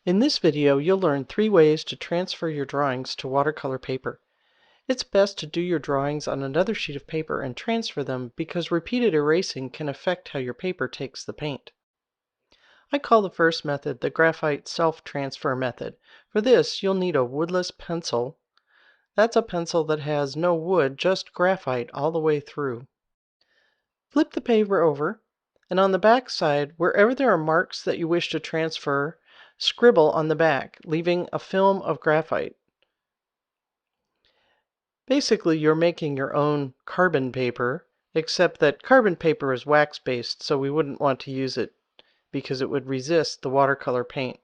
In this video, you'll learn 3 ways to transfer your drawings to watercolor paper. It's best to do your drawings on another sheet of paper and transfer them because repeated erasing can affect how your paper takes the paint. I call the first method the graphite self-transfer method. For this, you'll need a woodless pencil. That's a pencil that has no wood, just graphite all the way through. Flip the paper over, and on the back side, wherever there are marks that you wish to transfer, scribble on the back, leaving a film of graphite. Basically, you're making your own carbon paper, except that carbon paper is wax-based, so we wouldn't want to use it because it would resist the watercolor paint.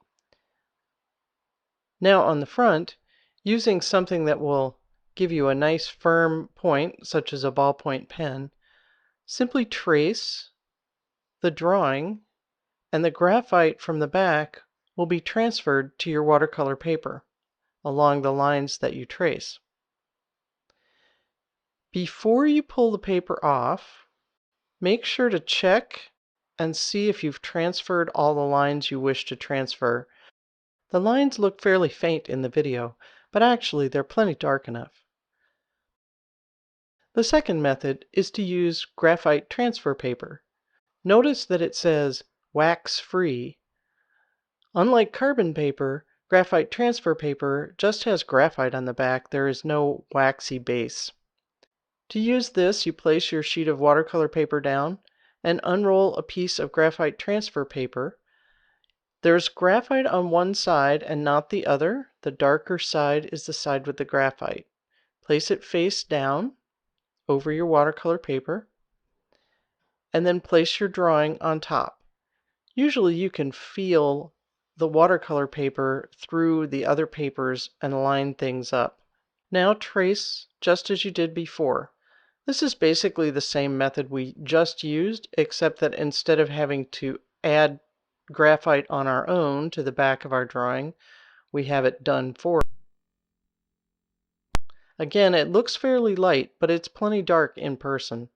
Now on the front, using something that will give you a nice firm point, such as a ballpoint pen, simply trace the drawing, and the graphite from the back will be transferred to your watercolor paper along the lines that you trace. Before you pull the paper off, make sure to check and see if you've transferred all the lines you wish to transfer. The lines look fairly faint in the video, but actually they're plenty dark enough. The second method is to use graphite transfer paper. Notice that it says wax-free. Unlike carbon paper, graphite transfer paper just has graphite on the back. There is no waxy base. To use this, you place your sheet of watercolor paper down and unroll a piece of graphite transfer paper. There's graphite on one side and not the other. The darker side is the side with the graphite. Place it face down over your watercolor paper, and then place your drawing on top. Usually you can feel the watercolor paper through the other papers and line things up. Now trace just as you did before. This is basically the same method we just used, except that instead of having to add graphite on our own to the back of our drawing, we have it done for us. Again, it looks fairly light, but it's plenty dark in person.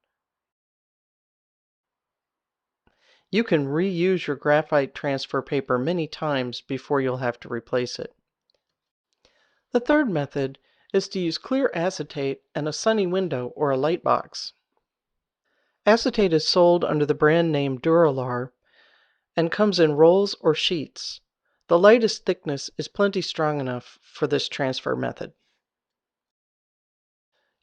You can reuse your graphite transfer paper many times before you'll have to replace it. The third method is to use clear acetate and a sunny window or a light box. Acetate is sold under the brand name Duralar and comes in rolls or sheets. The lightest thickness is plenty strong enough for this transfer method.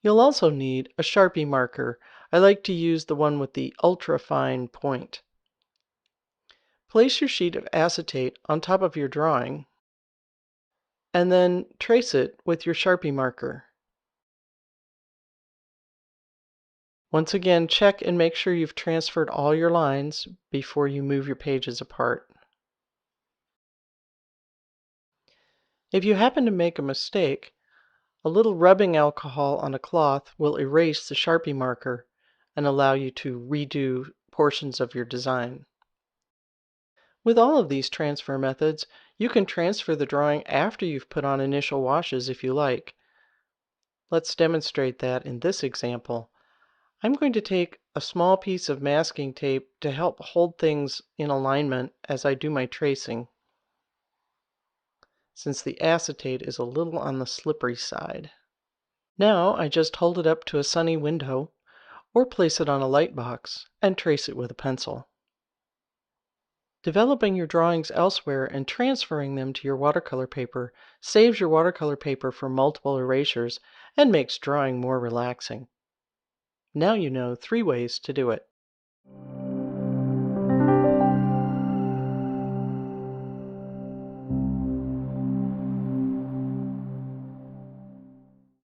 You'll also need a Sharpie marker. I like to use the one with the ultra-fine point. Place your sheet of acetate on top of your drawing and then trace it with your Sharpie marker. Once again, check and make sure you've transferred all your lines before you move your pages apart. If you happen to make a mistake, a little rubbing alcohol on a cloth will erase the Sharpie marker and allow you to redo portions of your design. With all of these transfer methods, you can transfer the drawing after you've put on initial washes if you like. Let's demonstrate that in this example. I'm going to take a small piece of masking tape to help hold things in alignment as I do my tracing, since the acetate is a little on the slippery side. Now I just hold it up to a sunny window or place it on a light box and trace it with a pencil. Developing your drawings elsewhere and transferring them to your watercolor paper saves your watercolor paper from multiple erasures and makes drawing more relaxing. Now you know 3 ways to do it.